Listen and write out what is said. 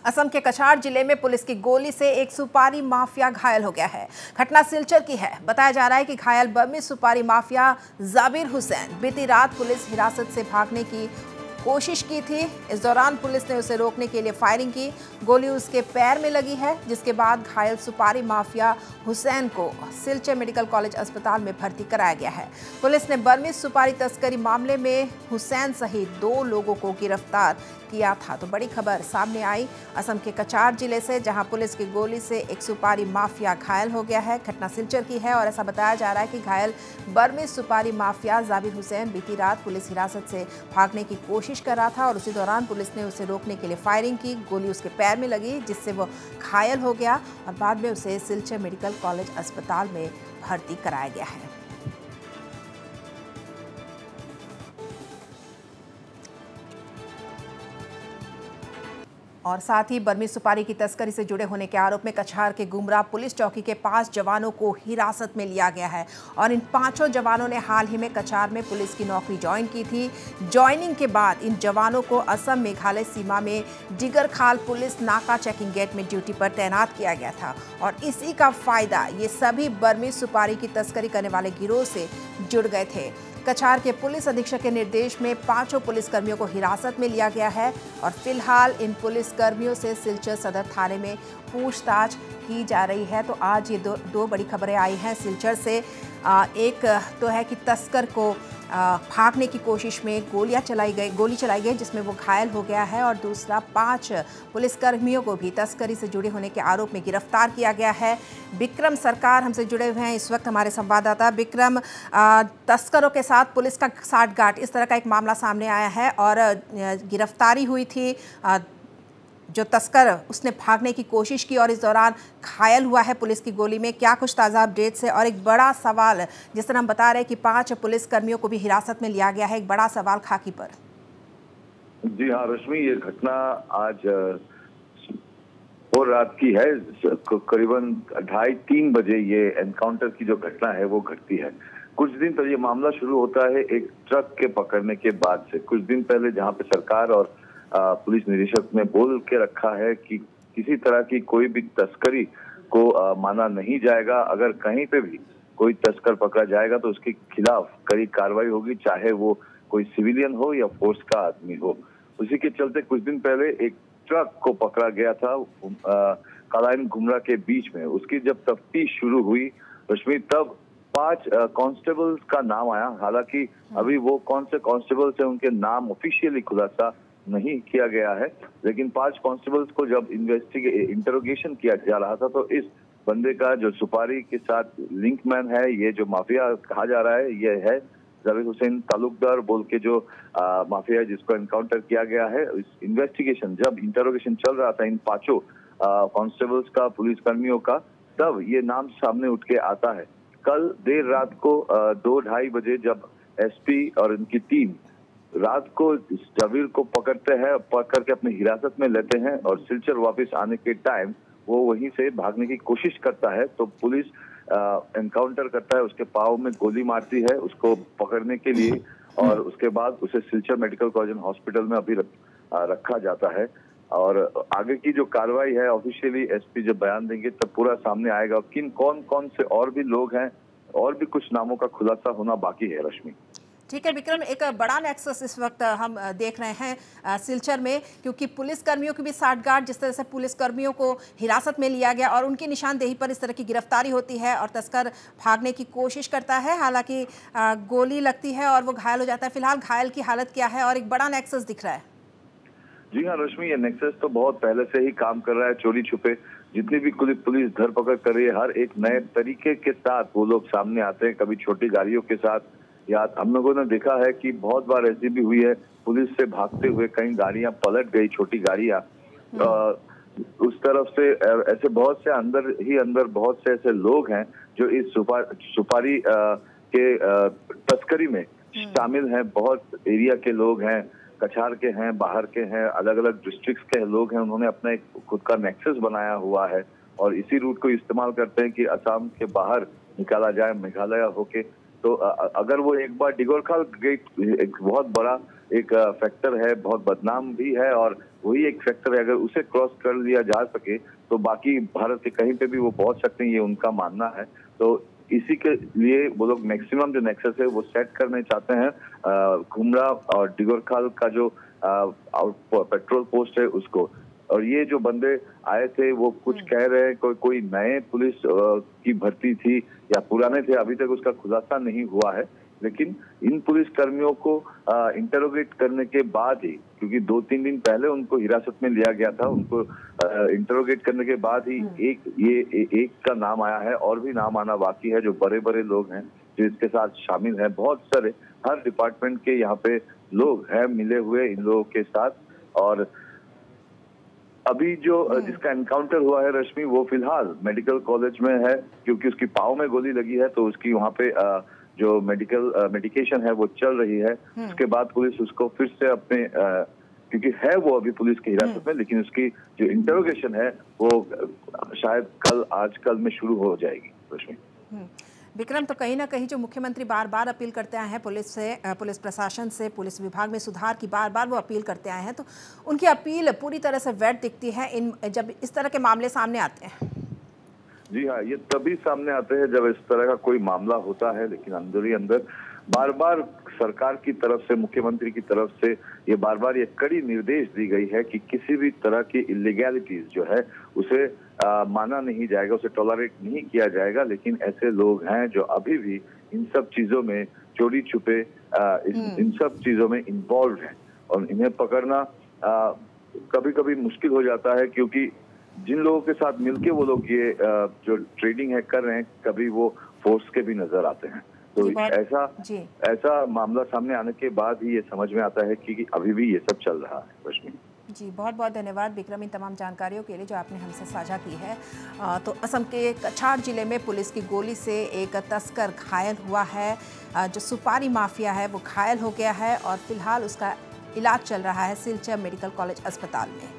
असम के कछार जिले में पुलिस की गोली से एक सुपारी माफिया घायल हो गया है। घटना सिलचर की है। बताया जा रहा है कि घायल बर्मी सुपारी माफिया जाबिर हुसैन बीती रात पुलिस हिरासत से भागने की कोशिश की थी। इस दौरान पुलिस ने उसे रोकने के लिए फायरिंग की। गोली उसके पैर में लगी है, जिसके बाद घायल सुपारी माफिया हुसैन को सिलचर मेडिकल कॉलेज अस्पताल में भर्ती कराया गया है। पुलिस ने बर्मी सुपारी तस्करी मामले में हुसैन सहित 2 लोगों को गिरफ्तार किया था। तो बड़ी खबर सामने आई असम के कछार जिले से, जहां पुलिस की गोली से एक सुपारी माफिया घायल हो गया है। घटना सिलचर की है और ऐसा बताया जा रहा है कि घायल बर्मी सुपारी माफिया जाबिर हुसैन बीती रात पुलिस हिरासत से भागने की कोशिश कर रहा था और उसी दौरान पुलिस ने उसे रोकने के लिए फायरिंग की। गोली उसके पैर में लगी, जिससे वो घायल हो गया और बाद में उसे सिलचर मेडिकल कॉलेज अस्पताल में भर्ती कराया गया है। और साथ ही बर्मी सुपारी की तस्करी से जुड़े होने के आरोप में कछार के गुमरा पुलिस चौकी के 5 जवानों को हिरासत में लिया गया है और इन 5 जवानों ने हाल ही में कछार में पुलिस की नौकरी ज्वाइन की थी। ज्वाइनिंग के बाद इन जवानों को असम मेघालय सीमा में डिगरखाल पुलिस नाका चेकिंग गेट में ड्यूटी पर तैनात किया गया था और इसी का फायदा ये सभी बर्मी सुपारी की तस्करी करने वाले गिरोह से जुड़ गए थे। कछार के पुलिस अधीक्षक के निर्देश में 5 पुलिसकर्मियों को हिरासत में लिया गया है और फिलहाल इन पुलिसकर्मियों से सिलचर सदर थाने में पूछताछ की जा रही है। तो आज ये दो बड़ी खबरें आई हैं सिलचर से। एक तो है कि तस्कर को भागने की कोशिश में गोली चलाई गई जिसमें वो घायल हो गया है और दूसरा 5 पुलिसकर्मियों को भी तस्करी से जुड़े होने के आरोप में गिरफ्तार किया गया है। विक्रम सरकार हमसे जुड़े हुए हैं इस वक्त, हमारे संवाददाता। विक्रम, तस्करों के साथ पुलिस का साठगांठ, इस तरह का एक मामला सामने आया है और गिरफ्तारी हुई थी। जो तस्कर उसने भागने की कोशिश की और इस दौरान घायल हुआ है पुलिस की गोली में। क्या कुछ ताज़ा अपडेट्स है? और एक बड़ा सवाल, जिस तरह हम बता रहे हैं कि 5 पुलिसकर्मियों को भी हिरासत में लिया गया है, एक बड़ा सवाल खाकी पर। जी हाँ रश्मि, ये घटना आज और रात की है। करीबन 2:30-3 बजे ये एनकाउंटर की जो घटना है वो घटती है। कुछ दिन पहले ये मामला शुरू होता है एक ट्रक के पकड़ने के बाद से। कुछ दिन पहले जहाँ पे सरकार और पुलिस निदेशक ने बोल के रखा है कि किसी तरह की कोई भी तस्करी को माना नहीं जाएगा। अगर कहीं पे भी कोई तस्कर पकड़ा जाएगा तो उसके खिलाफ कड़ी कार्रवाई होगी, चाहे वो कोई सिविलियन हो या फोर्स का आदमी हो। उसी के चलते कुछ दिन पहले एक ट्रक को पकड़ा गया था कालाइन गुमरा के बीच में। उसकी जब तफ्तीश शुरू हुई रश्मि, तब 5 कांस्टेबल्स का नाम आया। हालांकि अभी वो कौन से कांस्टेबल्स हैं उनके नाम ऑफिशियली खुलासा नहीं किया गया है, लेकिन 5 कांस्टेबल्स को जब इंटरोगेशन किया जा रहा था तो इस बंदे का जो सुपारी के साथ लिंकमैन है, ये जो माफिया कहा जा रहा है, ये है जाबिर हुसैन तालुकदार बोल के जो माफिया जिसको एनकाउंटर किया गया है। इस इन्वेस्टिगेशन जब इंटरोगेशन चल रहा था इन 5 कांस्टेबल्स का, पुलिसकर्मियों का, तब ये नाम सामने उठ के आता है। कल देर रात को 2-2:30 बजे जब एसपी और इनकी टीम रात को जाबिर को पकड़ते हैं, पकड़ के अपनी हिरासत में लेते हैं और सिलचर वापस आने के टाइम वो वहीं से भागने की कोशिश करता है तो पुलिस एनकाउंटर करता है, उसके पाँव में गोली मारती है उसको पकड़ने के लिए और उसके बाद उसे सिलचर मेडिकल कॉलेज हॉस्पिटल में अभी रखा जाता है। और आगे की जो कार्रवाई है ऑफिशियली एसपी जब बयान देंगे तब पूरा सामने आएगा किन कौन से और भी लोग हैं, और भी कुछ नामों का खुलासा होना बाकी है रश्मि। ठीक है विक्रम, एक बड़ा नेक्सस इस वक्त हम देख रहे हैं सिलचर में, क्योंकि पुलिसकर्मियों की भी साठगांठ, जिस तरह से पुलिसकर्मियों को हिरासत में लिया गया और उनकी निशानदेही पर इस तरह की गिरफ्तारी होती है और तस्कर भागने की कोशिश करता है, हालांकि गोली लगती है और वो घायल हो जाता है। फिलहाल घायल की हालत क्या है और एक बड़ा नेक्सस दिख रहा है? जी हाँ रश्मि, ये नेक्सस तो बहुत पहले से ही काम कर रहा है। चोरी छुपे जितनी भी पुलिस धरपकड़ कर रही है, हर एक नए तरीके के साथ वो लोग सामने आते हैं। कभी छोटी गाड़ियों के साथ, या हम लोगों ने देखा है कि बहुत बार ऐसी भी हुई है पुलिस से भागते हुए कई गाड़ियां पलट गई, छोटी गाड़ियां। उस तरफ से ऐसे बहुत से अंदर बहुत से ऐसे लोग हैं जो इस सुपारी के तस्करी में शामिल हैं। बहुत एरिया के लोग हैं, कछार के हैं, बाहर के हैं, अलग अलग डिस्ट्रिक्ट्स के लोग हैं। उन्होंने अपना एक खुद का नेक्सस बनाया हुआ है और इसी रूट को इस्तेमाल करते हैं कि असम के बाहर निकाला जाए, मेघालय होके तो अगर वो एक बार डिगोरखाल गेट एक बहुत बड़ा एक फैक्टर है, बहुत बदनाम भी है, और वही एक फैक्टर है, अगर उसे क्रॉस कर लिया जा सके तो बाकी भारत के कहीं पे भी वो पहुंच सकते हैं, ये उनका मानना है। तो इसी के लिए वो लोग मैक्सिमम जो नेक्सस है वो सेट करने चाहते हैं घुमरा और डिगोरखाल का जो पेट्रोल पोस्ट है उसको। और ये जो बंदे आए थे वो कुछ कह रहे हैं कोई नए पुलिस की भर्ती थी या पुराने थे, अभी तक उसका खुलासा नहीं हुआ है। लेकिन इन पुलिस कर्मियों को इंटरोगेट करने के बाद ही, क्योंकि 2-3 दिन पहले उनको हिरासत में लिया गया था, उनको इंटरोगेट करने के बाद ही एक का नाम आया है, और भी नाम आना बाकी है। जो बड़े बड़े लोग हैं जो इसके साथ शामिल हैं, बहुत सारे हर डिपार्टमेंट के यहाँ पे लोग हैं मिले हुए इन लोगों के साथ। और अभी जो जिसका एनकाउंटर हुआ है रश्मि, वो फिलहाल मेडिकल कॉलेज में है, क्योंकि उसकी पाँव में गोली लगी है, तो उसकी वहाँ पे जो मेडिकेशन है वो चल रही है। उसके बाद पुलिस उसको फिर से अपने क्योंकि है वो अभी पुलिस की हिरासत में, लेकिन उसकी जो इंटरोगेशन है वो शायद आज कल में शुरू हो जाएगी। रश्मि विक्रम, तो कहीं ना कहीं जो मुख्यमंत्री बार बार अपील करते आए हैं पुलिस से, पुलिस प्रशासन से, पुलिस विभाग में सुधार की बार बार वो अपील करते आए हैं, तो उनकी अपील पूरी तरह से व्यर्थ दिखती है जब इस तरह के मामले सामने आते हैं। जी हाँ, ये तभी सामने आते हैं जब इस तरह का कोई मामला होता है, लेकिन अंदर ही अंदर बार बार सरकार की तरफ से, मुख्यमंत्री की तरफ से ये बार बार ये कड़ी निर्देश दी गई है कि किसी भी तरह की इलीगैलिटीज जो है उसे माना नहीं जाएगा, उसे टॉलरेट नहीं किया जाएगा। लेकिन ऐसे लोग हैं जो अभी भी इन सब चीजों में चोरी छुपे इन सब चीजों में इन्वॉल्व हैं, और इन्हें पकड़ना कभी कभी मुश्किल हो जाता है, क्योंकि जिन लोगों के साथ मिलके वो लोग ये जो ट्रेडिंग है कर रहे हैं, कभी वो फोर्स के भी नजर आते हैं। तो ऐसा मामला सामने आने के बाद ही ये समझ में आता है कि अभी भी ये सब चल रहा है। रश्मि जी, बहुत बहुत धन्यवाद विक्रम इन तमाम जानकारियों के लिए जो आपने हमसे साझा की है। तो असम के कछार जिले में पुलिस की गोली से एक तस्कर घायल हुआ है। जो सुपारी माफिया है वो घायल हो गया है और फिलहाल उसका इलाज चल रहा है सिलचर मेडिकल कॉलेज अस्पताल में।